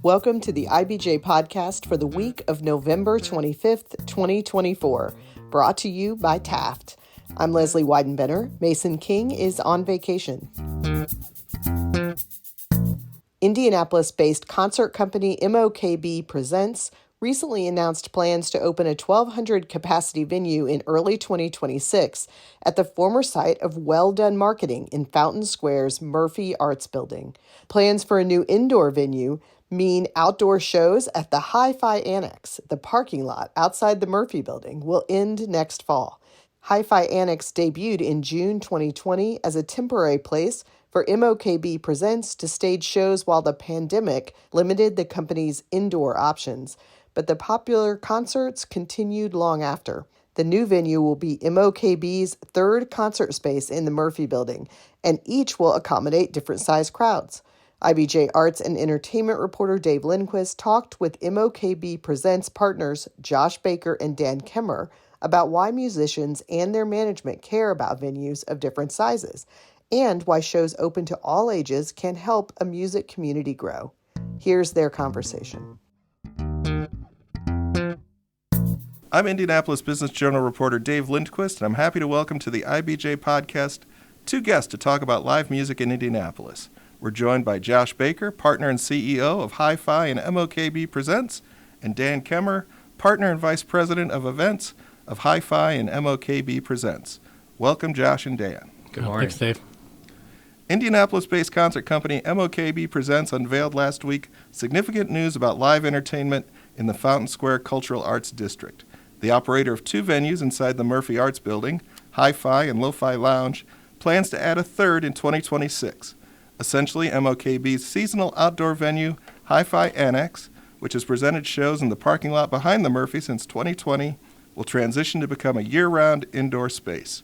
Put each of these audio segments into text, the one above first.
Welcome to the IBJ Podcast for the week of November 25th, 2024, brought to you by Taft. I'm Leslie Weidenbender. Mason King is on vacation. Indianapolis-based concert company MOKB Presents recently announced plans to open a 1,200-capacity venue in early 2026 at the former site of Well Done Marketing in Fountain Square's Murphy Arts Building. Plans for a new indoor venue mean outdoor shows at the Hi-Fi Annex, the parking lot outside the Murphy Building, will end next fall. Hi-Fi Annex debuted in June 2020 as a temporary place for MOKB Presents to stage shows while the pandemic limited the company's indoor options, but the popular concerts continued long after. The new venue will be MOKB's third concert space in the Murphy Building, and each will accommodate different size crowds. IBJ Arts and Entertainment reporter Dave Lindquist talked with MOKB Presents partners Josh Baker and Dan Kemer about why musicians and their management care about venues of different sizes, and why shows open to all ages can help a music community grow. Here's their conversation. I'm Indianapolis Business Journal reporter Dave Lindquist, and I'm happy to welcome to the IBJ Podcast two guests to talk about live music in Indianapolis. We're joined by Josh Baker, partner and CEO of Hi-Fi and MOKB Presents, and Dan Kemer, partner and vice president of events of Hi-Fi and MOKB Presents. Welcome, Josh and Dan. Good morning. Thanks, Dave. Indianapolis-based concert company MOKB Presents unveiled last week significant news about live entertainment in the Fountain Square Cultural Arts District. The operator of two venues inside the Murphy Arts Building, Hi-Fi and Lo-Fi Lounge, plans to add a third in 2026. Essentially, MOKB's seasonal outdoor venue, Hi-Fi Annex, which has presented shows in the parking lot behind the Murphy since 2020, will transition to become a year-round indoor space.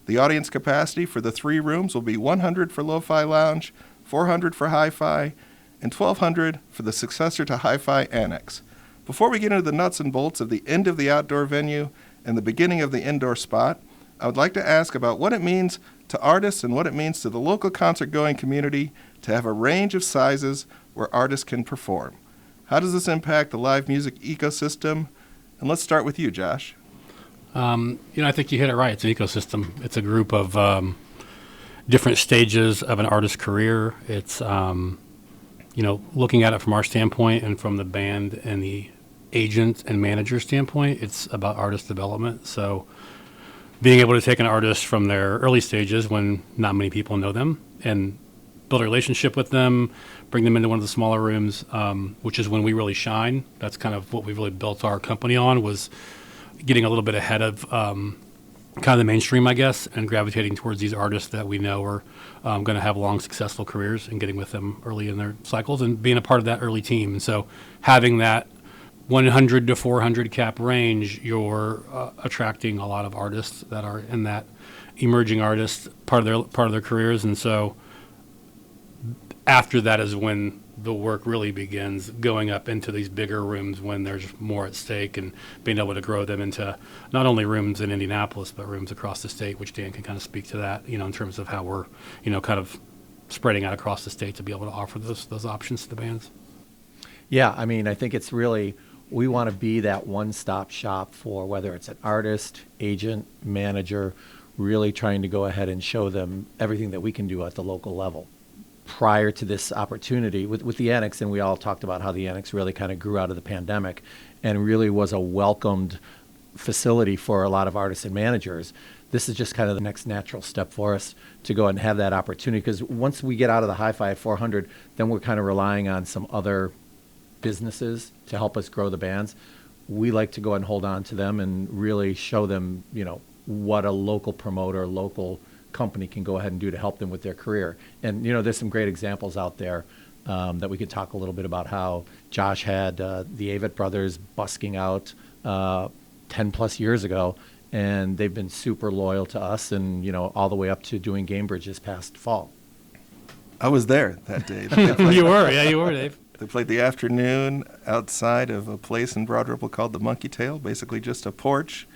The audience capacity for the three rooms will be 100 for Lo-Fi Lounge, 400 for Hi-Fi, and 1,200 for the successor to Hi-Fi Annex. Before we get into the nuts and bolts of the end of the outdoor venue and the beginning of the indoor spot, I would like to ask about what it means to artists and what it means to the local concert-going community to have a range of sizes where artists can perform. How does this impact the live music ecosystem? And let's start with you, Josh. I think you hit it right. It's an ecosystem. It's a group of different stages of an artist's career. It's, looking at it from our standpoint and from the band and the agent and manager standpoint, it's about artist development. So being able to take an artist from their early stages when not many people know them and build a relationship with them, bring them into one of the smaller rooms, which is when we really shine. That's kind of what we really built our company on, was getting a little bit ahead of kind of the mainstream, I guess, and gravitating towards these artists that we know are going to have long, successful careers and getting with them early in their cycles and being a part of that early team. And so having that 100 to 400 cap range, you're attracting a lot of artists that are in that emerging artist part of their careers. And so after that is when the work really begins, going up into these bigger rooms when there's more at stake and being able to grow them into not only rooms in Indianapolis, but rooms across the state, which Dan can kind of speak to that, in terms of how we're, kind of spreading out across the state to be able to offer those options to the bands. Yeah, I think it's really, we want to be that one-stop shop for whether it's an artist, agent, manager, really trying to go ahead and show them everything that we can do at the local level. Prior to this opportunity with the Annex, and we all talked about how the Annex really kind of grew out of the pandemic and really was a welcomed facility for a lot of artists and managers. This is just kind of the next natural step for us to go and have that opportunity, because once we get out of the Hi-Fi at 400, then we're kind of relying on some other businesses to help us grow the bands. We like to go and hold on to them and really show them, what a local promoter, local company can go ahead and do to help them with their career. And, there's some great examples out there that we could talk a little bit about how Josh had the Avett brothers busking out 10 plus years ago, and they've been super loyal to us and, all the way up to doing Gamebridge this past fall. I was there that day. You were, Dave. They played the afternoon outside of a place in Broad Ripple called the Monkey Tail, basically just a porch.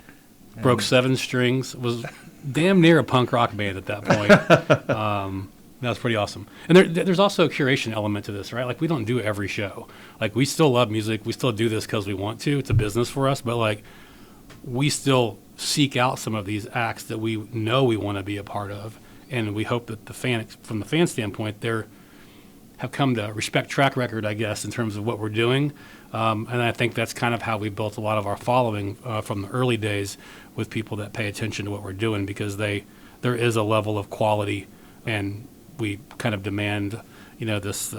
Broke 7 strings, was damn near a punk rock band at that point. That was pretty awesome. And there's also a curation element to this, right? Like, we don't do every show. Like, we still love music. We still do this because we want to. It's a business for us. But, like, we still seek out some of these acts that we know we want to be a part of. And we hope that from the fan standpoint, have come to respect track record, I guess, in terms of what we're doing. And I think that's kind of how we built a lot of our following from the early days with people that pay attention to what we're doing, because there is a level of quality, and we kind of demand, this,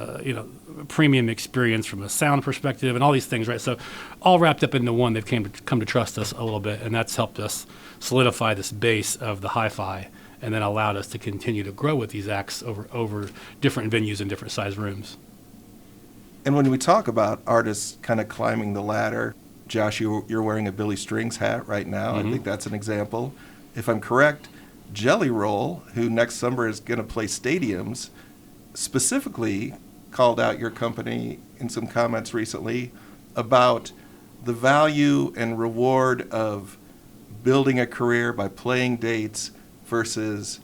premium experience from a sound perspective and all these things, right? So all wrapped up into one, they've come to trust us a little bit, and that's helped us solidify this base of the hi-fi, and then allowed us to continue to grow with these acts over different venues and different size rooms. And when we talk about artists kind of climbing the ladder, Josh, you're wearing a Billy Strings hat right now. Mm-hmm. I think that's an example. If I'm correct, Jelly Roll, who next summer is going to play stadiums, specifically called out your company in some comments recently about the value and reward of building a career by playing dates versus,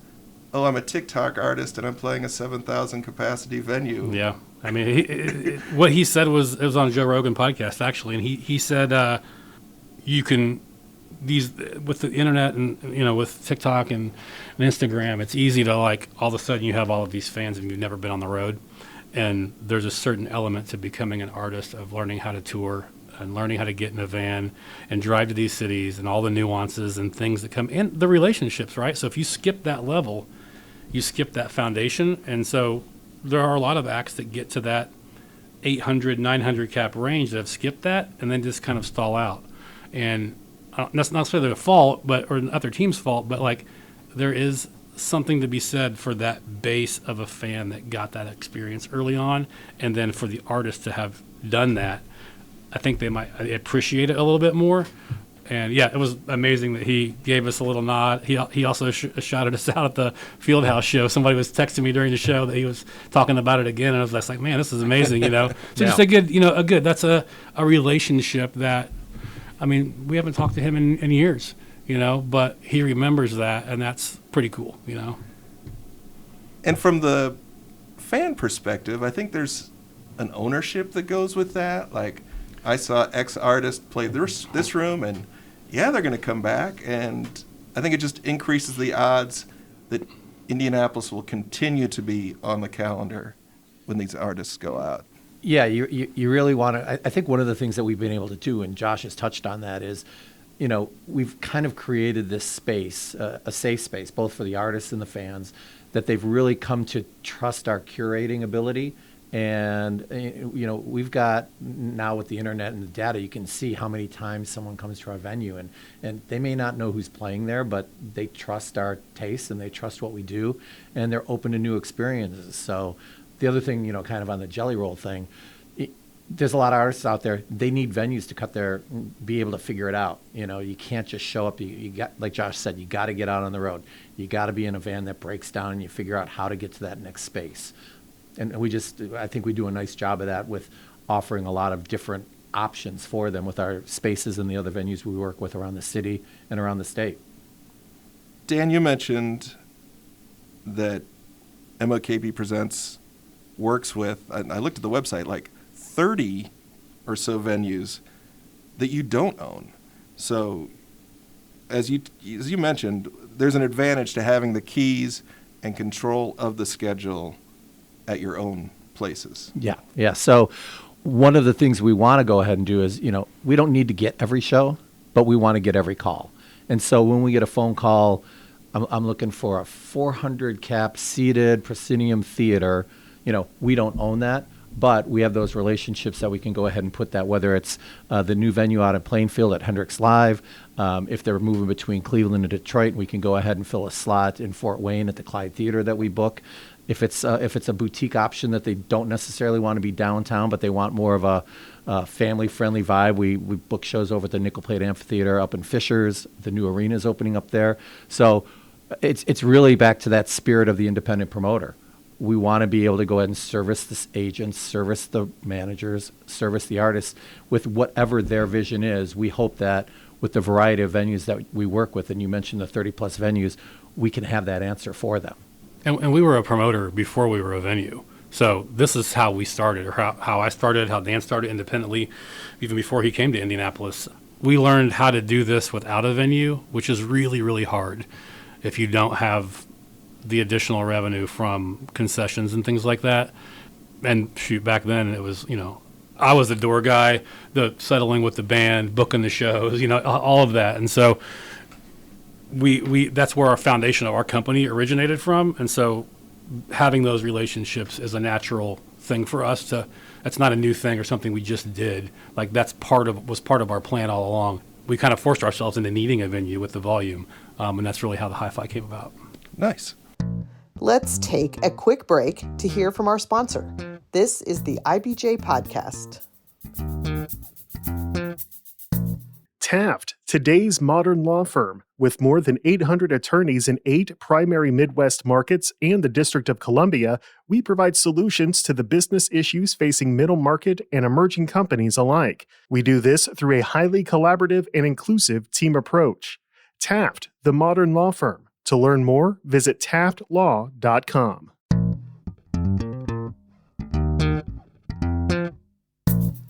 I'm a TikTok artist and I'm playing a 7,000 capacity venue. Yeah. I mean, what he said was, it was on Joe Rogan podcast, actually, and he said you can, with the internet and, with TikTok and Instagram, it's easy to, like, all of a sudden you have all of these fans and you've never been on the road. And there's a certain element to becoming an artist of learning how to tour and learning how to get in a van and drive to these cities and all the nuances and things that come in, the relationships, right? So if you skip that level, you skip that foundation. And so there are a lot of acts that get to that 800, 900 cap range that have skipped that and then just kind of stall out. And that's not necessarily their fault, or other team's fault, but, like, there is something to be said for that base of a fan that got that experience early on, and then for the artist to have done that, I think they might appreciate it a little bit more. And yeah, it was amazing that he gave us a little nod. He also shouted us out at the Fieldhouse show. Somebody was texting me during the show that he was talking about it again, and I was just like, man, this is amazing, So just a good, that's a relationship that, I mean, we haven't talked to him in years, but he remembers that, and that's pretty cool, And from the fan perspective, I think there's an ownership that goes with that. Like, I saw X artist play this room, and they're going to come back, and I think it just increases the odds that Indianapolis will continue to be on the calendar when these artists go out. Yeah, you really want to. I think one of the things that we've been able to do, and Josh has touched on that, is, we've kind of created this space, a safe space, both for the artists and the fans, that they've really come to trust our curating ability. And, we've got now with the internet and the data, you can see how many times someone comes to our venue, and they may not know who's playing there, but they trust our taste and they trust what we do, and they're open to new experiences. So the other thing, kind of on the Jelly Roll thing, there's a lot of artists out there. They need venues to be able to figure it out. You can't just show up. You got, like Josh said, you got to get out on the road. You got to be in a van that breaks down, and you figure out how to get to that next space. And I think we do a nice job of that with offering a lot of different options for them with our spaces and the other venues we work with around the city and around the state. Dan, you mentioned that MOKB Presents works with, I looked at the website, like 30 or so venues that you don't own. So as you mentioned, there's an advantage to having the keys and control of the schedule at your own places. Yeah. So one of the things we want to go ahead and do is, we don't need to get every show, but we want to get every call. And so when we get a phone call, I'm looking for a 400 cap seated proscenium theater, we don't own that, but we have those relationships that we can go ahead and put that, whether it's the new venue out in Plainfield at Hendricks Live, if they're moving between Cleveland and Detroit, we can go ahead and fill a slot in Fort Wayne at the Clyde Theater that we book. If it's a boutique option that they don't necessarily want to be downtown, but they want more of a family-friendly vibe, we book shows over at the Nickel Plate Amphitheater up in Fishers. The new arena is opening up there. So it's really back to that spirit of the independent promoter. We want to be able to go ahead and service the agents, service the managers, service the artists with whatever their vision is. We hope that with the variety of venues that we work with, and you mentioned the 30-plus venues, we can have that answer for them. And we were a promoter before we were a venue. So this is how we started, or how I started, how Dan started independently, even before he came to Indianapolis. We learned how to do this without a venue, which is really, really hard if you don't have the additional revenue from concessions and things like that. And shoot, back then it was, I was the door guy, the settling with the band, booking the shows, all of that. And so we that's where our foundation of our company originated from. And so having those relationships is a natural thing for us that's not a new thing or something we just did. Like was part of our plan all along. We kind of forced ourselves into needing a venue with the volume. And that's really how the Hi-Fi came about. Nice. Let's take a quick break to hear from our sponsor. This is the IBJ Podcast. Taft, today's modern law firm. With more than 800 attorneys in 8 primary Midwest markets and the District of Columbia, we provide solutions to the business issues facing middle market and emerging companies alike. We do this through a highly collaborative and inclusive team approach. Taft, the modern law firm. To learn more, visit taftlaw.com.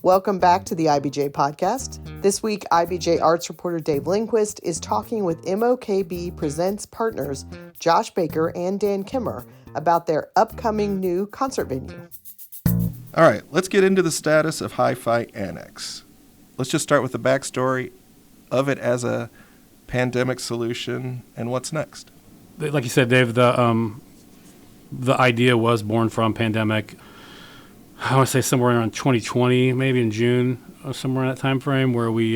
Welcome back to the IBJ Podcast. This week, IBJ Arts reporter Dave Lindquist is talking with MOKB Presents partners Josh Baker and Dan Kemer about their upcoming new concert venue. All right, let's get into the status of Hi-Fi Annex. Let's just start with the backstory of it as a pandemic solution and what's next. Like you said, Dave, the idea was born from pandemic. I want to say somewhere around 2020, maybe in June, or somewhere in that time frame, where we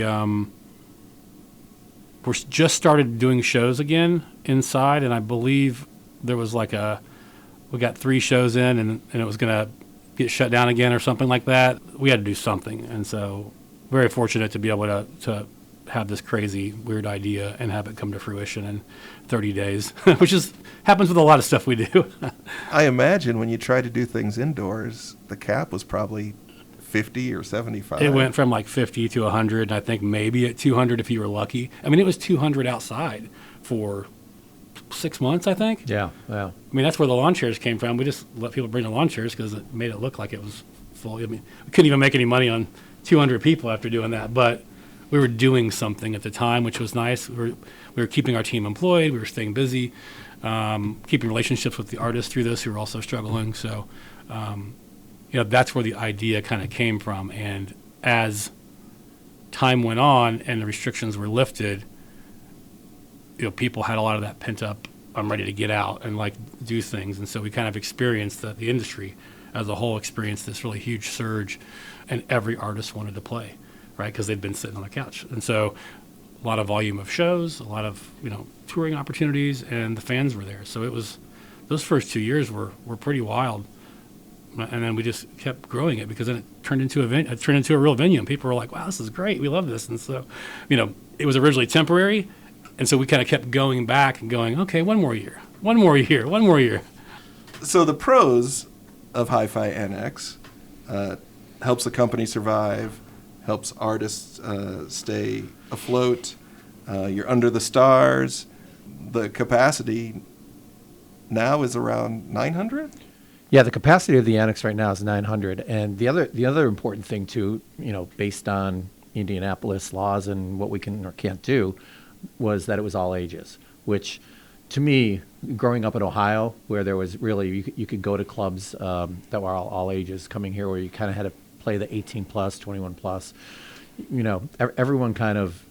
just started doing shows again inside, and I believe there was we got 3 shows in, and it was going to get shut down again or something like that. We had to do something, and so very fortunate to be able to have this crazy, weird idea and have it come to fruition in 30 days, which happens with a lot of stuff we do. I imagine when you try to do things indoors, the cap was probably 50 or 75. It went from 50 to 100, and I think maybe at 200 if you were lucky. I mean, it was 200 outside for 6 months, I think. Yeah. I mean, that's where the lawn chairs came from. We just let people bring the lawn chairs because it made it look like it was full. I mean, we couldn't even make any money on 200 people after doing that, but we were doing something at the time, which was nice. We were keeping our team employed. We were staying busy, keeping relationships with the artists through this who were also struggling. So, that's where the idea kind of came from. And as time went on and the restrictions were lifted, people had a lot of that pent up, I'm ready to get out and do things. And so we kind of experienced the industry as a whole experienced this really huge surge, and every artist wanted to play. Right, because they'd been sitting on the couch. And so a lot of volume of shows, a lot of, touring opportunities, and the fans were there. So it was, those first 2 years were pretty wild. And then we just kept growing it because then it turned into a real venue, and people were like, wow, this is great. We love this. And so, it was originally temporary. And so we kind of kept going back and going, okay, one more year. So the pros of Hi-Fi Annex helps the company survive, helps artists stay afloat. You're under the stars. The capacity now is around 900? Yeah, the capacity of the Annex right now is 900. And the other important thing, too, based on Indianapolis laws and what we can or can't do, was that it was all ages, which to me, growing up in Ohio, where there was really, you could go to clubs that were all ages, coming here where you kind of had to play the 18 plus, 21 plus. Everyone kind of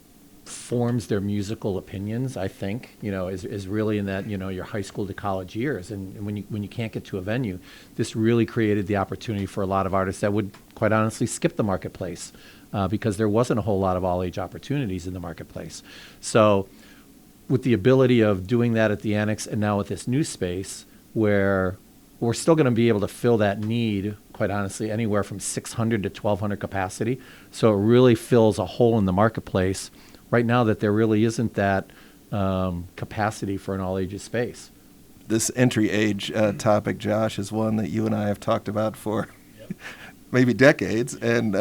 forms their musical opinions, I think, is really in that, your high school to college years. And when you can't get to a venue, this really created the opportunity for a lot of artists that would, quite honestly, skip the marketplace because there wasn't a whole lot of all-age opportunities in the marketplace. So with the ability of doing that at the Annex and now with this new space where we're still going to be able to fill that need, quite honestly, anywhere from 600 to 1,200 capacity. So it really fills a hole in the marketplace right now that there really isn't that capacity for an all-ages space. This entry age topic, Josh, is one that you and I have talked about for maybe decades. And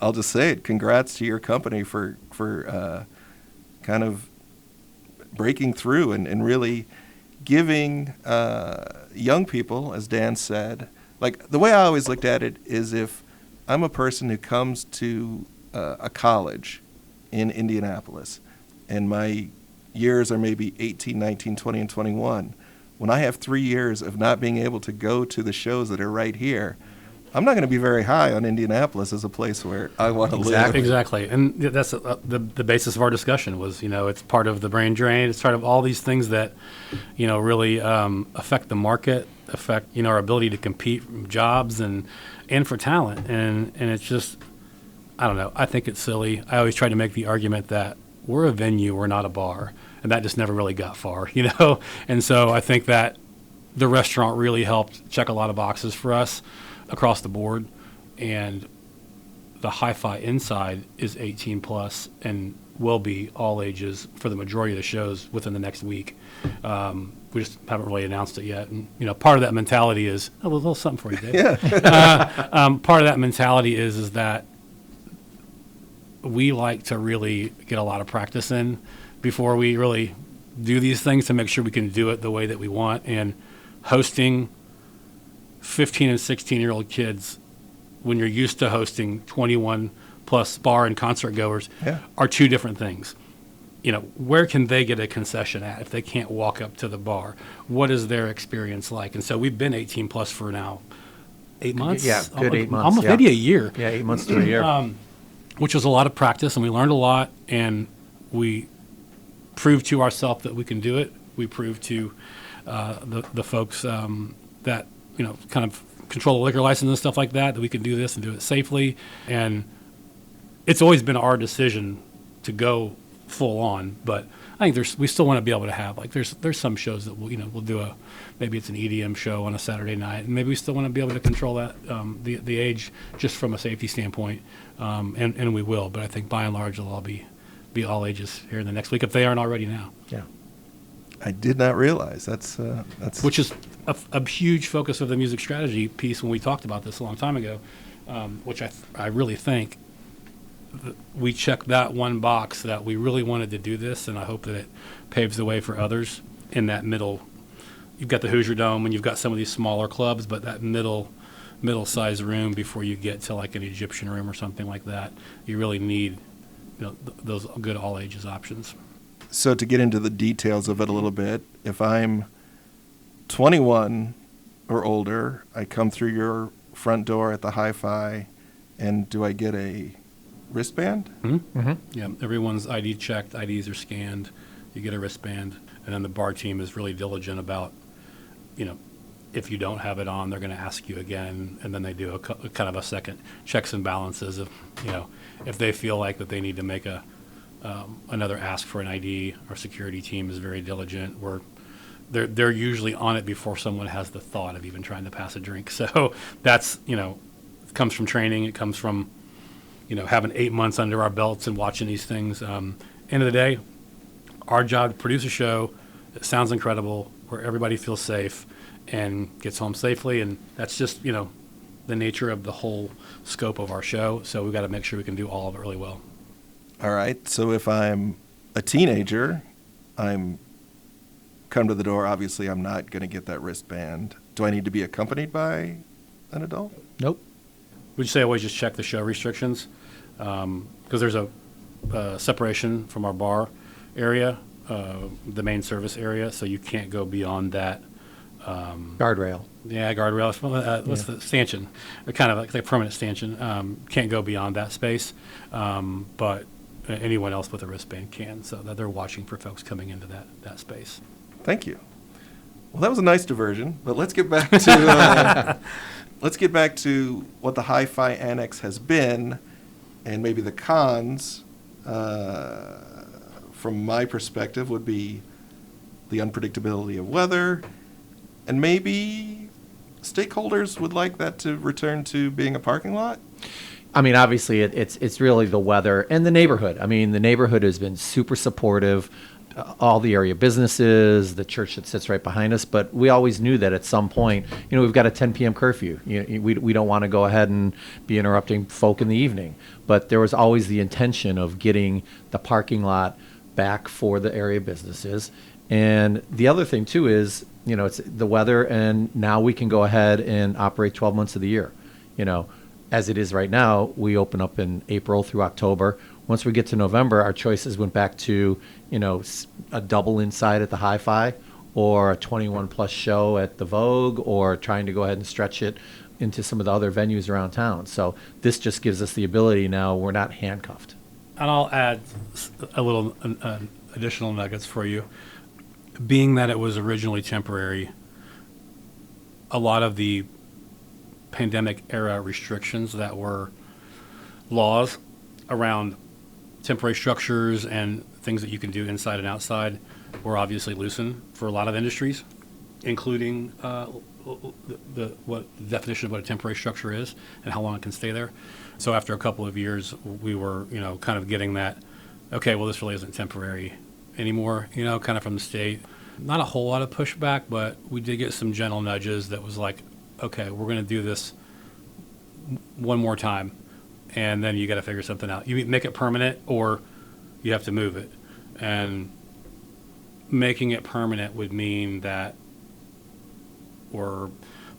I'll just say it, congrats to your company for kind of breaking through and really giving young people, as Dan said, like the way I always looked at it is if I'm a person who comes to a college in Indianapolis and my years are maybe 18, 19, 20, and 21, when I have 3 years of not being able to go to the shows that are right here, I'm not going to be very high on Indianapolis as a place where I want to live. Exactly. And that's the basis of our discussion was, it's part of the brain drain. It's part of all these things that, really affect the market, affect, our ability to compete for jobs and for talent. And it's just, I don't know. I think it's silly. I always try to make the argument that we're a venue, we're not a bar. And that just never really got far, And so I think that the restaurant really helped check a lot of boxes for us across the board, and the hi-fi inside is 18 plus and will be all ages for the majority of the shows within the next week. We just haven't really announced it yet, and part of that mentality is a little something for you, Dave. Yeah. Part of that mentality is that we like to really get a lot of practice in before we really do these things to make sure we can do it the way that we want. And hosting 15 and 16-year-old kids when you're used to hosting 21 plus bar and concert goers are two different things. Where can they get a concession at if they can't walk up to the bar? What is their experience like? And so we've been 18 plus for now 8 months. Yeah, good 8 months. Almost maybe a year. Yeah, 8 months to a year. Which was a lot of practice, and we learned a lot, and we proved to ourselves that we can do it. We proved to the folks that kind of control the liquor license and stuff like that we can do this and do it safely. And it's always been our decision to go full on, but I think we still want to be able to have, there's some shows that we'll do maybe it's an EDM show on a Saturday night, and maybe we still want to be able to control that, the age just from a safety standpoint, and we will, but I think by and large it'll all be all ages here in the next week if they aren't already now. Yeah. I did not realize that's which is a huge focus of the music strategy piece when we talked about this a long time ago, which I really think we checked that one box that we really wanted to do this, and I hope that it paves the way for others in that middle. You've got the Hoosier Dome and you've got some of these smaller clubs, but that middle size room before you get to like an Egyptian room or something like that, you really need those good all ages options. So to get into the details of it a little bit, if I'm 21 or older, I come through your front door at the Hi-Fi, and do I get a wristband? Mm-hmm. Mm-hmm. Yeah, everyone's ID checked, IDs are scanned, you get a wristband, and then the bar team is really diligent about, if you don't have it on, they're going to ask you again, and then they do a kind of a second checks and balances of, if they feel like that they need to make another ask for an ID. Our security team is very diligent. They're usually on it before someone has the thought of even trying to pass a drink. So that's, it comes from training. It comes from, having 8 months under our belts and watching these things. End of the day, our job to produce a show that sounds incredible, where everybody feels safe and gets home safely. And that's just, the nature of the whole scope of our show. So we've got to make sure we can do all of it really well. All right. So if I'm a teenager, I'm come to the door. Obviously, I'm not going to get that wristband. Do I need to be accompanied by an adult? Nope. Would you say always just check the show restrictions? Because there's a separation from our bar area, the main service area, so you can't go beyond that. Guardrail. Yeah, guardrail. What's the stanchion? Kind of like a permanent stanchion. Can't go beyond that space, but anyone else with a wristband can, so that they're watching for folks coming into that space. Thank you. Well, that was a nice diversion, but let's get back to what the Hi-Fi Annex has been, and maybe the cons. From my perspective, would be the unpredictability of weather, and maybe stakeholders would like that to return to being a parking lot. I mean, obviously, it's really the weather and the neighborhood. I mean, the neighborhood has been super supportive. All the area businesses, the church that sits right behind us, but we always knew that at some point, we've got a 10 p.m. curfew. We don't want to go ahead and be interrupting folk in the evening. But there was always the intention of getting the parking lot back for the area businesses. And the other thing too is, it's the weather, and now we can go ahead and operate 12 months of the year. As it is right now, we open up in April through October. Once we get to November, our choices went back to, a double inside at the Hi-Fi, or a 21 plus show at the Vogue, or trying to go ahead and stretch it into some of the other venues around town. So this just gives us the ability now, we're not handcuffed. And I'll add a little additional nuggets for you. Being that it was originally temporary, a lot of the pandemic era restrictions that were laws around temporary structures and things that you can do inside and outside were obviously loosened for a lot of industries, including the definition of what a temporary structure is and how long it can stay there. So after a couple of years, we were, kind of getting that, okay, well, this really isn't temporary anymore, kind of from the state. Not a whole lot of pushback, but we did get some gentle nudges that was like, okay, we're going to do this one more time, and then you got to figure something out. You make it permanent, or you have to move it. And making it permanent would mean that we're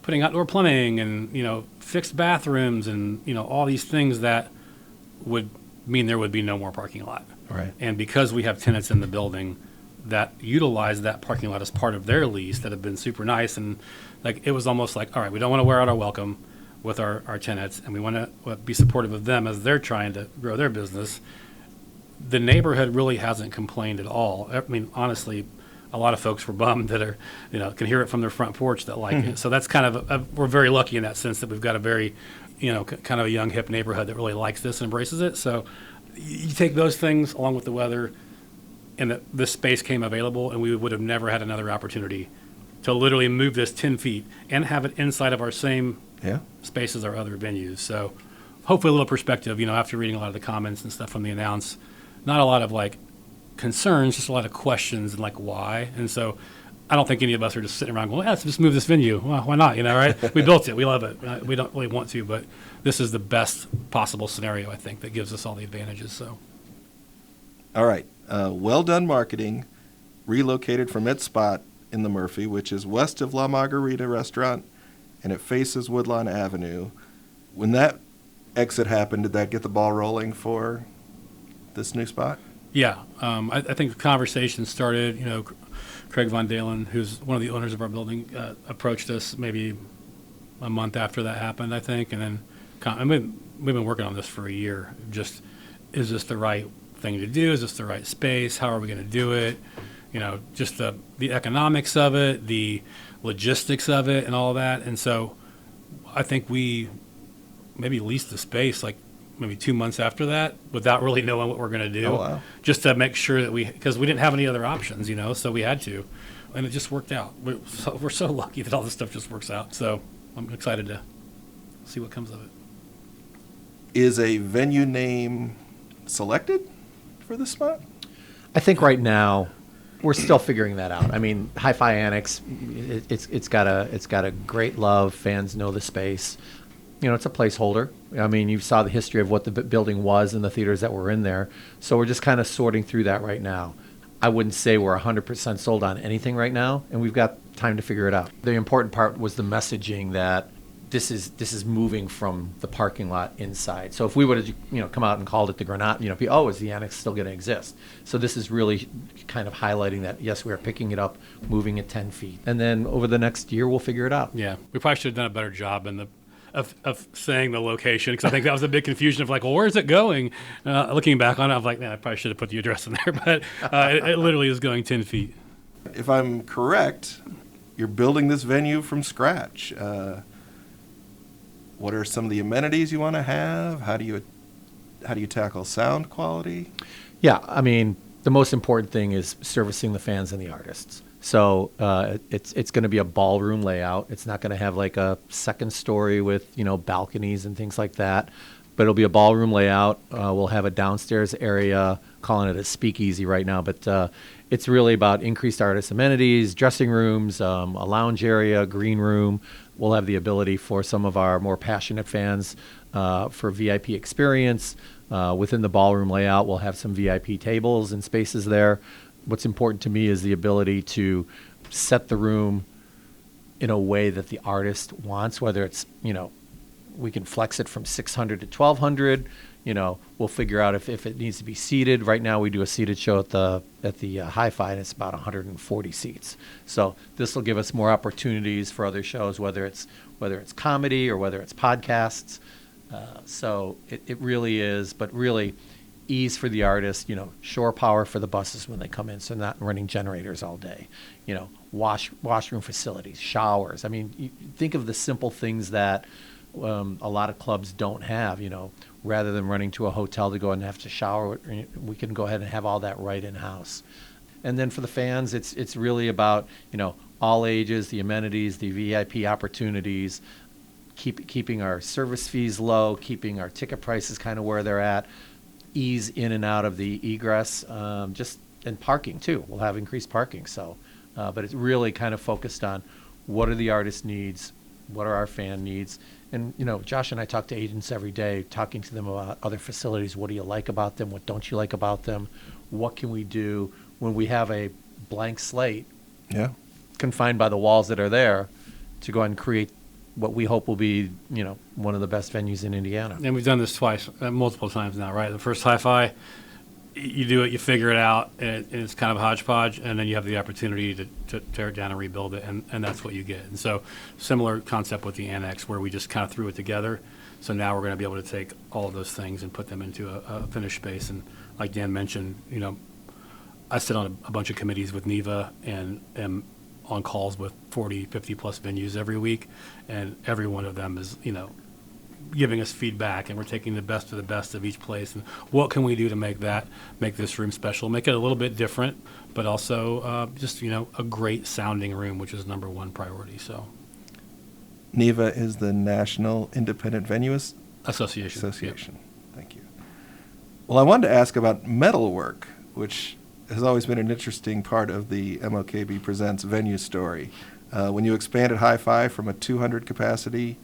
putting outdoor plumbing and, fixed bathrooms and, all these things that would mean there would be no more parking lot. Right. And because we have tenants in the building that utilize that parking lot as part of their lease that have been super nice, and it was almost like, all right, we don't want to wear out our welcome with our tenants, and we want to be supportive of them as they're trying to grow their business. The neighborhood really hasn't complained at all. I mean, honestly, a lot of folks were bummed that are, can hear it from their front porch that like it. So that's kind of, we're very lucky in that sense that we've got a very, kind of a young, hip neighborhood that really likes this and embraces it. So you take those things along with the weather, and that this space came available, and we would have never had another opportunity to literally move this 10 feet and have it inside of our same space as our other venues. So hopefully a little perspective, after reading a lot of the comments and stuff from the announce, not a lot of concerns, just a lot of questions and why. And so I don't think any of us are just sitting around going, let's just move this venue. Well, why not? Right? We built it. We love it. We don't really want to, but this is the best possible scenario, I think, that gives us all the advantages. So, all right. Well done marketing, relocated from its spot in the Murphy, which is west of La Margarita restaurant, and it faces Woodlawn Avenue. When that exit happened, did that get the ball rolling for this new spot? Yeah. I think the conversation started, Craig Von Dalen, who's one of the owners of our building, approached us maybe a month after that happened, I think. And then we've been working on this for a year. Just, is this the right thing to do? Is this the right space? How are we going to do it? Just the economics of it, the logistics of it, and all that. And so I think we maybe leased the space maybe 2 months after that without really knowing what we're going to do. Oh, wow. Just to make sure that because we didn't have any other options, so we had to. And it just worked out. We're so lucky that all this stuff just works out. So I'm excited to see what comes of it. Is a venue name selected for this spot? I think right now we're still figuring that out. I mean, Hi-Fi Annex, it's got a great love. Fans know the space. It's a placeholder. I mean, you saw the history of what the building was and the theaters that were in there. So we're just kind of sorting through that right now. I wouldn't say we're 100% sold on anything right now, and we've got time to figure it out. The important part was the messaging that this is moving from the parking lot inside. So if we would have come out and called it the Granat, is the Annex still going to exist? So this is really kind of highlighting that, yes, we are picking it up, moving it 10 feet. And then over the next year, we'll figure it out. Yeah, we probably should have done a better job of saying the location, because I think that was a big confusion of where's it going? Looking back on it, I'm I probably should have put the address in there, but it literally is going 10 feet. If I'm correct, you're building this venue from scratch. What are some of the amenities you want to have? How do you tackle sound quality? Yeah, I mean, the most important thing is servicing the fans and the artists. So it's going to be a ballroom layout. It's not going to have a second story with balconies and things like that, but it'll be a ballroom layout. We'll have a downstairs area, calling it a speakeasy right now, but it's really about increased artist amenities, dressing rooms, a lounge area, green room. We'll have the ability for some of our more passionate fans for VIP experience. Within the ballroom layout, we'll have some VIP tables and spaces there. what's important to me is the ability to set the room in a way that the artist wants, whether it's, we can flex it from 600 to 1200. We'll figure out if it needs to be seated. Right now we do a seated show at the Hi-Fi, and it's about 140 seats. So this will give us more opportunities for other shows, whether it's comedy or whether it's podcasts. So it really is, but really ease for the artist, shore power for the buses when they come in, so not running generators all day, washroom facilities, showers. I mean, you think of the simple things that a lot of clubs don't have, rather than running to a hotel to go and have to shower, we can go ahead and have all that right in-house. And then for the fans, it's really about, all ages, the amenities, the VIP opportunities, keeping our service fees low, keeping our ticket prices kind of where they're at, ease in and out of the egress, and parking too. We'll have increased parking. So, but it's really kind of focused on what are the artist needs, what are our fan needs. And, Josh and I talk to agents every day, talking to them about other facilities. What do you like about them? What don't you like about them? What can we do when we have a blank slate, confined by the walls that are there, to go and create what we hope will be, one of the best venues in Indiana. And we've done this twice, multiple times now, right? The first Hi-Fi, you do it, you figure it out, and it's kind of hodgepodge, and then you have the opportunity to tear it down and rebuild it, and that's what you get. And so similar concept with the Annex, where we just kind of threw it together. So now we're going to be able to take all of those things and put them into a finished space. And like Dan mentioned, I sit on a bunch of committees with NEVA and am on calls with 40, 50 plus venues every week, and every one of them is, giving us feedback, and we're taking the best of each place, and what can we do to make this room special, make it a little bit different, but also just a great sounding room, which is number one priority. So NEVA is the National Independent Venues Association. Yep. Thank you. Well, I wanted to ask about metalwork, which has always been an interesting part of the MOKB Presents venue story. When you expanded Hi-Fi from a 200 capacity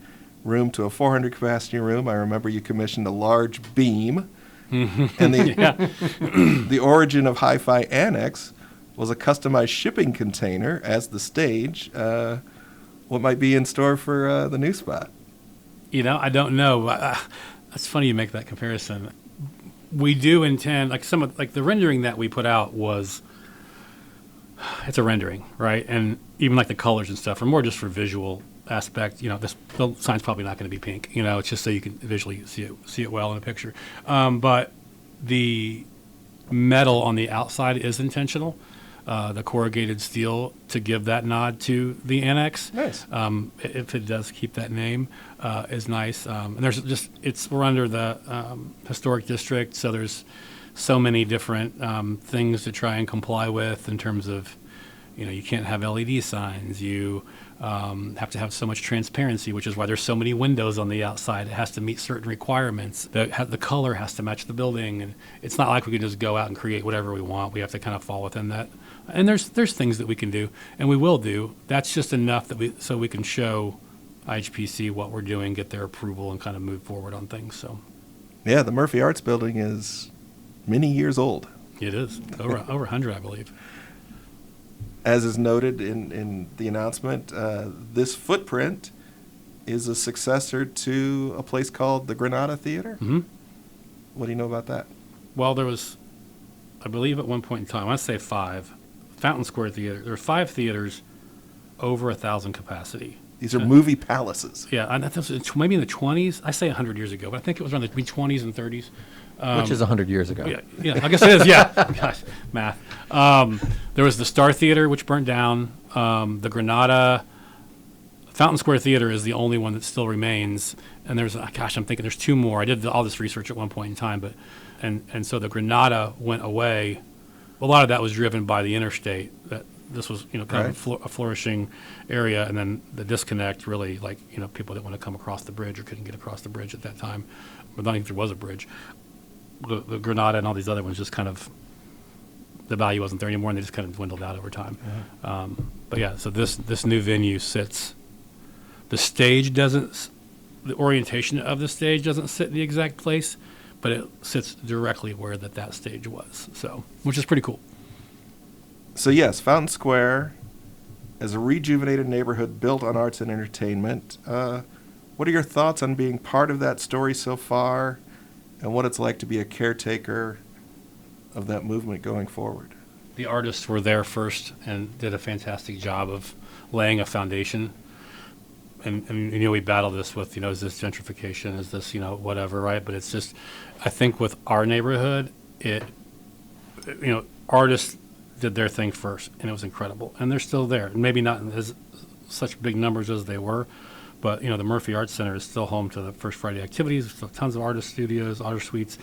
room to a 400 capacity room, I remember you commissioned a large beam, and the origin of Hi-Fi Annex was a customized shipping container as the stage. What might be in store for the new spot? I don't know. That's funny you make that comparison. We do intend, like the rendering that we put out it's a rendering, right? And even like the colors and stuff are more just for visual aspect. The sign's probably not going to be pink. It's just so you can visually see it well in a picture. But the metal on the outside is intentional. The corrugated steel to give that nod to the Annex. Nice. If it does keep that name, is nice. And we're under the historic district, so there's so many different things to try and comply with in terms of, you can't have LED signs. You have to have so much transparency, which is why there's so many windows on the outside. It has to meet certain requirements. The color has to match the building, and it's not like we can just go out and create whatever we want. We have to kind of fall within that. And there's things that we can do, and we will do. That's just enough so we can show IHPC what we're doing, get their approval, and kind of move forward on things. So, yeah, the Murphy Arts Building is many years old. It is over 100, I believe. As is noted in the announcement, this footprint is a successor to a place called the Granada Theater. Mm-hmm. What do you know about that? Well, there was, I believe at one point in time, I want to say 5, Fountain Square Theater. There were 5 theaters over 1,000 capacity. These are movie palaces. Yeah, and that was maybe in the 20s. I say 100 years ago, but I think it was around between 20s and 30s. Which is 100 years ago. Yeah, I guess it is, yeah. Gosh, math. There was the Star Theater, which burnt down. The Granada, Fountain Square Theater is the only one that still remains. And I'm thinking there's 2 more. I did all this research at one point in time, but and so the Granada went away. A lot of that was driven by the interstate. That this was, kind of a flourishing area, and then the disconnect really, people didn't want to come across the bridge or couldn't get across the bridge at that time. But I think there was a bridge. The Granada and all these other ones just kind of, the value wasn't there anymore, and they just kind of dwindled out over time. Yeah. But yeah, so this new venue sits, the orientation of the stage doesn't sit in the exact place, but it sits directly where that stage was, so, which is pretty cool. So yes, Fountain Square is a rejuvenated neighborhood built on arts and entertainment. What are your thoughts on being part of that story so far, and what it's like to be a caretaker of that movement going forward? The artists were there first and did a fantastic job of laying a foundation. And we battle this with, is this gentrification? Is this, whatever, right? But it's just, I think with our neighborhood, artists did their thing first, and it was incredible. And they're still there. Maybe not in such big numbers as they were, but, the Murphy Arts Center is still home to the First Friday activities, so tons of artist studios, artist suites.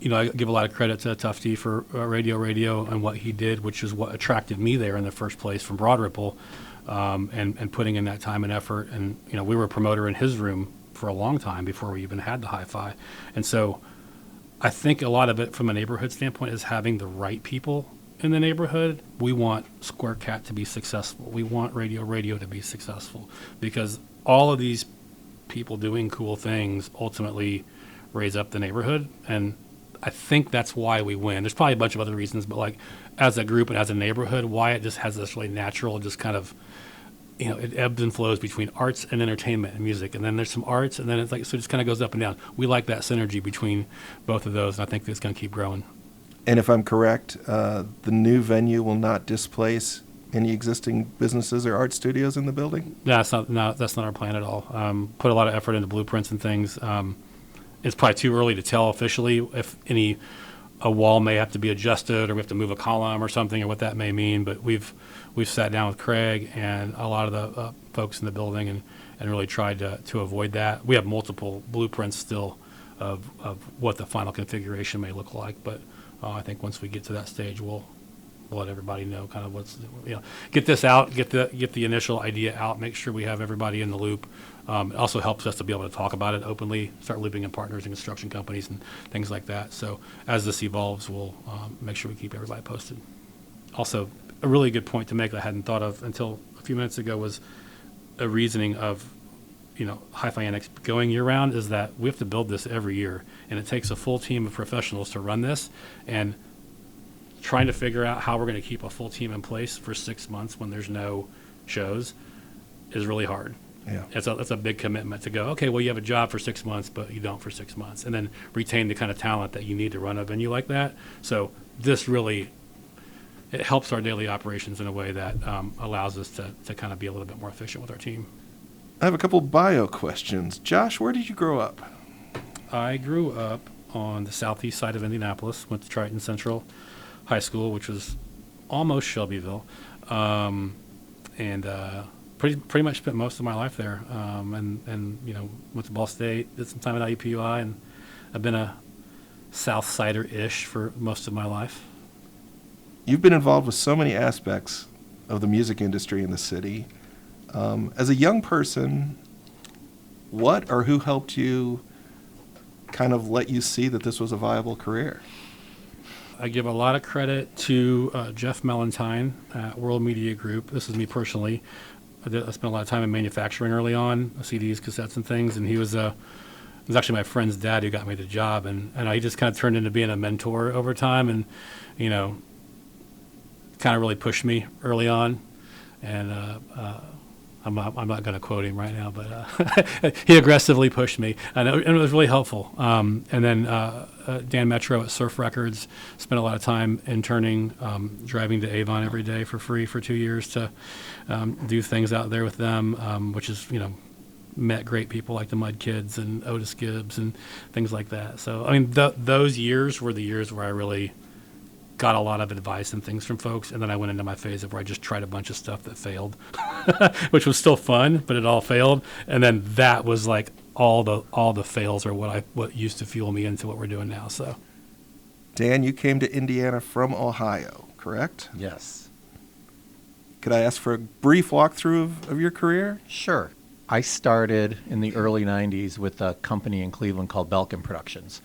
I give a lot of credit to Tufty for Radio and what he did, which is what attracted me there in the first place from Broad Ripple, and putting in that time and effort. And, we were a promoter in his room for a long time before we even had the hi-fi. And so I think a lot of it from a neighborhood standpoint is having the right people in the neighborhood. We want Square Cat to be successful. We want Radio to be successful, because all of these people doing cool things ultimately raise up the neighborhood. And I think that's why we win. There's probably a bunch of other reasons, but like as a group and as a neighborhood, why it just has this really natural, just kind of, it ebbs and flows between arts and entertainment and music. And then there's some arts, and then it's like, so it just kind of goes up and down. We like that synergy between both of those, and I think it's going to keep growing. And if I'm correct, the new venue will not displace any existing businesses or art studios in the building? That's not our plan at all. Put a lot of effort into blueprints and things. It's probably too early to tell officially if a wall may have to be adjusted, or we have to move a column or something, or what that may mean. But we've sat down with Craig and a lot of the folks in the building and really tried to avoid that. We have multiple blueprints still of what the final configuration may look like, but I think once we get to that stage, we'll let everybody know kind of what's, get this out, get the initial idea out, make sure we have everybody in the loop. It also helps us to be able to talk about it openly, start looping in partners and construction companies and things like that. So as this evolves, we'll make sure we keep everybody posted. Also, a really good point to make that I hadn't thought of until a few minutes ago was a reasoning of, Hi-Fi Annex going year-round is that we have to build this every year, and it takes a full team of professionals to run this, and trying to figure out how we're going to keep a full team in place for 6 months when there's no shows is really hard. Yeah. It's a big commitment to go, okay, well, you have a job for 6 months, but you don't for 6 months, and then retain the kind of talent that you need to run a venue like that. So this really, it helps our daily operations in a way that allows us to kind of be a little bit more efficient with our team. I have a couple bio questions. Josh, where did you grow up? I grew up on the southeast side of Indianapolis, went to Triton Central High School, which was almost Shelbyville, and pretty much spent most of my life there, and went to Ball State, did some time at IUPUI, and I've been a South Sider-ish for most of my life. You've been involved with so many aspects of the music industry in the city. As a young person, what or who helped you kind of let you see that this was a viable career? I give a lot of credit to Jeff Mellentine at World Media Group. This is me personally. I spent a lot of time in manufacturing early on, CDs, cassettes, and things, and it was actually my friend's dad who got me the job, and he just kind of turned into being a mentor over time, and kind of really pushed me early on, and I'm not going to quote him right now, but he aggressively pushed me, and it was really helpful. And then Dan Metro at Surf Records, spent a lot of time interning, driving to Avon every day for free for 2 years to do things out there with them, which is, met great people like the Mud Kids and Otis Gibbs and things like that. So, I mean, those years were the years where I really got a lot of advice and things from folks, and then I went into my phase of where I just tried a bunch of stuff that failed, which was still fun, but it all failed. And then that was like all the fails are what used to fuel me into what we're doing now. So, Dan, you came to Indiana from Ohio, correct? Yes. Could I ask for a brief walkthrough of your career? Sure. I started in the early 90s with a company in Cleveland called Belkin Productions.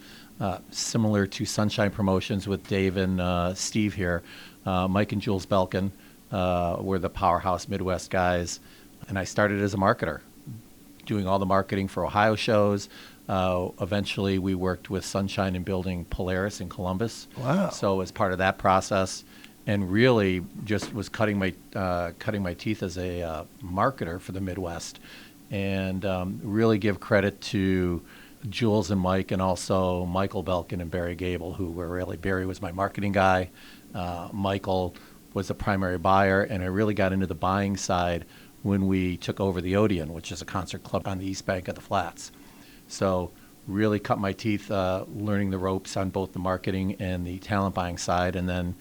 Similar to Sunshine Promotions with Dave and Steve here. Mike and Jules Belkin were the powerhouse Midwest guys. And I started as a marketer, doing all the marketing for Ohio shows. Eventually, we worked with Sunshine in building Polaris in Columbus. Wow. So as part of that process, and really just was cutting my teeth as a marketer for the Midwest, and really give credit to Jules and Mike, and also Michael Belkin and Barry Gable, who were really, Barry was my marketing guy, Michael was the primary buyer, and I really got into the buying side when we took over the Odeon, which is a concert club on the East Bank of the Flats. So really cut my teeth learning the ropes on both the marketing and the talent buying side, and then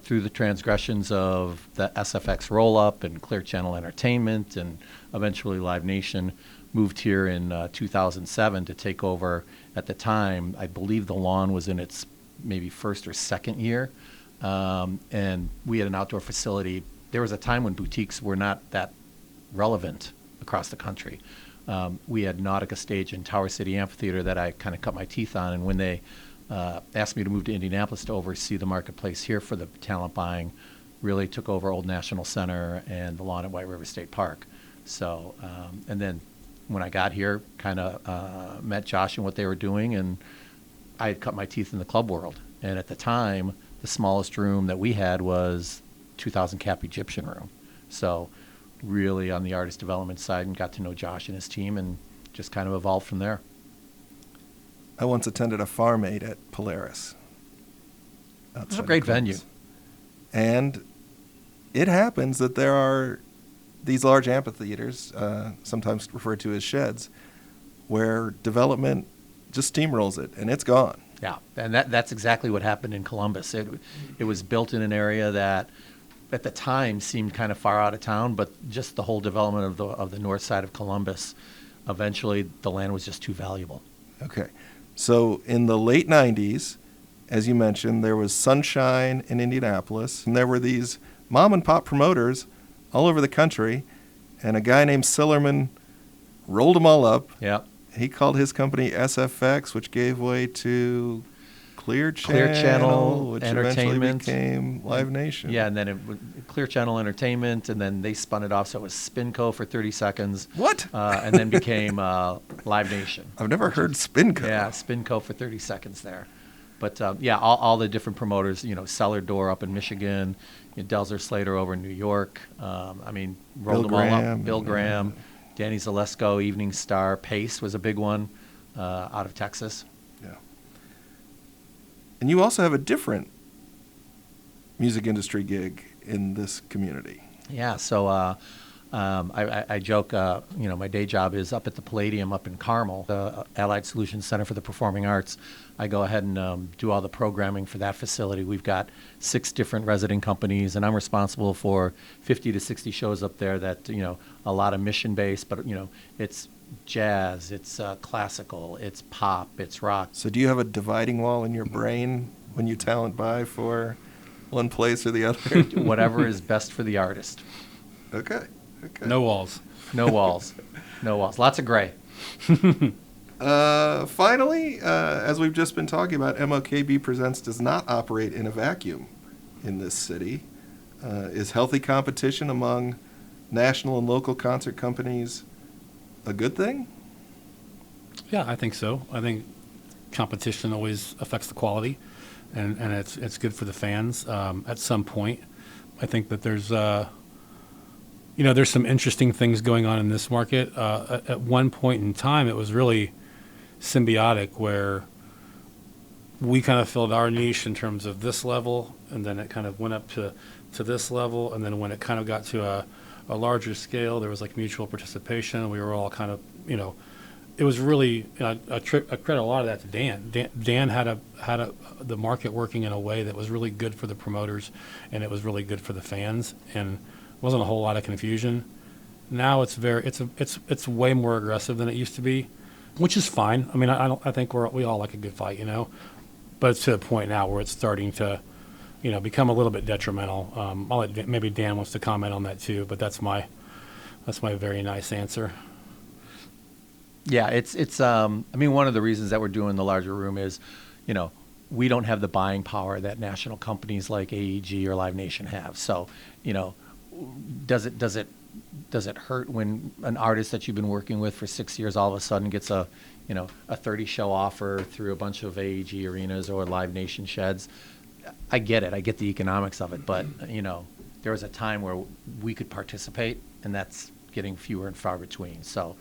through the transgressions of the SFX roll-up and Clear Channel Entertainment and eventually Live Nation, moved here in 2007 to take over. At the time, I believe the Lawn was in its maybe first or second year, and we had an outdoor facility. There was a time when boutiques were not that relevant across the country. We had Nautica Stage and Tower City Amphitheater that I kind of cut my teeth on, and when they asked me to move to Indianapolis to oversee the marketplace here for the talent buying, really took over Old National Center and the Lawn at White River State Park. So, and then when I got here, kind of met Josh and what they were doing, and I had cut my teeth in the club world. And at the time, the smallest room that we had was 2,000 cap Egyptian room. So really on the artist development side, and got to know Josh and his team, and just kind of evolved from there. I once attended a Farm Aid at Polaris. It's a great venue. And it happens that there are these large amphitheaters, sometimes referred to as sheds, where development just steamrolls it, and it's gone. Yeah, and that's exactly what happened in Columbus. It was built in an area that at the time seemed kind of far out of town, but just the whole development of the north side of Columbus, eventually the land was just too valuable. Okay. So in the late 90s, as you mentioned, there was Sunshine in Indianapolis, and there were these mom and pop promoters all over the country, and a guy named Sillerman rolled them all up. Yeah. He called his company SFX, which gave way to Clear Channel, which eventually became Live Nation. Yeah, and then it was Clear Channel Entertainment, and then they spun it off, so it was Spinco for 30 seconds. What? And then became Live Nation. I've never heard Spinco. Yeah, Spinco for 30 seconds there. But yeah, all the different promoters, Cellar Door up in Michigan, Delzer Slater over in New York. Rolled them all up. Bill Graham, Danny Zalesko, Evening Star, Pace was a big one out of Texas. Yeah. And you also have a different music industry gig in this community. Yeah, so I joke, my day job is up at the Palladium up in Carmel, the Allied Solutions Center for the Performing Arts. I go ahead and do all the programming for that facility. We've got 6 different resident companies, and I'm responsible for 50 to 60 shows up there that, a lot of mission-based, but, it's jazz, it's classical, it's pop, it's rock. So do you have a dividing wall in your brain when you talent buy for one place or the other? Whatever is best for the artist. Okay. No walls. No walls. No walls. Lots of gray. Finally, as we've just been talking about, MOKB Presents does not operate in a vacuum in this city. Is healthy competition among national and local concert companies a good thing? Yeah, I think so. I think competition always affects the quality, and it's good for the fans. At some point, I think that there's there's some interesting things going on in this market. At one point in time, it was really symbiotic, where we kind of filled our niche in terms of this level, and then it kind of went up to this level, and then when it kind of got to a larger scale, there was like mutual participation. We were all kind of, it was really I credit a lot of that to Dan. Dan had the market working in a way that was really good for the promoters, and it was really good for the fans, and wasn't a whole lot of confusion. Now it's way more aggressive than it used to be, which is fine. I mean, I think we all like a good fight, but it's to the point now where it's starting to, become a little bit detrimental. I'll let maybe Dan wants to comment on that too, but that's my very nice answer. Yeah, it's one of the reasons that we're doing the larger room is, we don't have the buying power that national companies like AEG or Live Nation have. So, does it hurt when an artist that you've been working with for 6 years all of a sudden gets a 30 show offer through a bunch of AEG arenas or Live Nation sheds? I get it. I get the economics of it, but there was a time where we could participate, and that's getting fewer and far between. So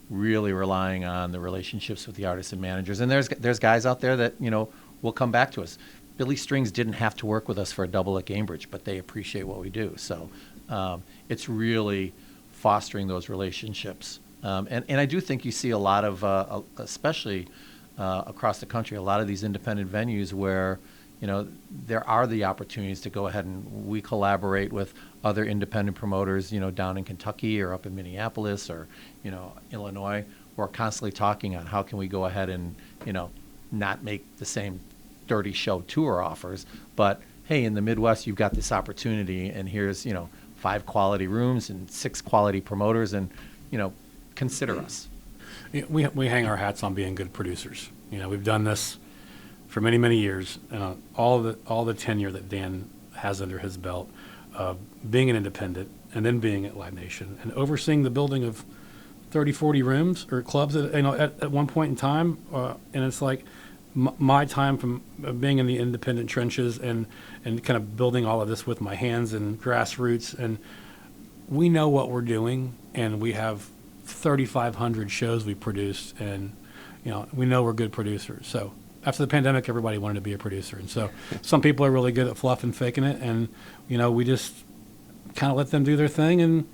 really relying on the relationships with the artists and managers. And there's guys out there that, will come back to us. Billy Strings didn't have to work with us for a double at Cambridge, but they appreciate what we do. So it's really fostering those relationships. And I do think you see a lot of, especially across the country, a lot of these independent venues where, there are the opportunities to go ahead and we collaborate with other independent promoters, down in Kentucky or up in Minneapolis or, Illinois. We're constantly talking on how can we go ahead and, not make the same dirty show tour offers, but hey, in the Midwest, you've got this opportunity and here's, 5 quality rooms and 6 quality promoters and, consider us. We hang our hats on being good producers. We've done this for many, many years, and all the tenure that Dan has under his belt, being an independent and then being at Live Nation and overseeing the building of 30, 40 rooms or clubs at one point in time. And it's like my time from being in the independent trenches and kind of building all of this with my hands and grassroots. And we know what we're doing, and we have 3,500 shows we produced, and we know we're good producers. So after the pandemic, everybody wanted to be a producer, and so some people are really good at fluff and faking it, and we just kind of let them do their thing, and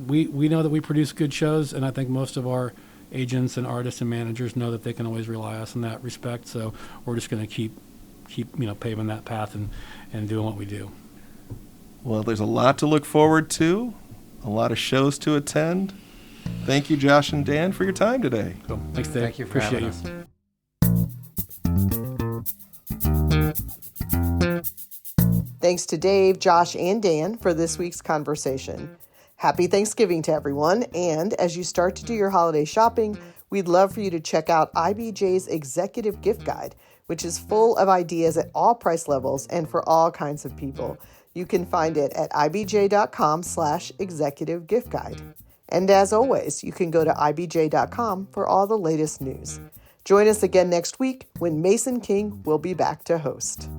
we know that we produce good shows, and I think most of our agents and artists and managers know that they can always rely on us in that respect. So we're just going to keep paving that path and doing what we do. Well, there's a lot to look forward to, a lot of shows to attend. Thank you, Josh and Dan, for your time today. Cool. Thanks, Dave. Thank you for Appreciate having you. us. Thanks to Dave, Josh, and Dan for this week's conversation. Happy Thanksgiving to everyone, and as you start to do your holiday shopping, we'd love for you to check out IBJ's Executive Gift Guide, which is full of ideas at all price levels and for all kinds of people. You can find it at ibj.com/executive gift guide. And as always, you can go to ibj.com for all the latest news. Join us again next week when Mason King will be back to host.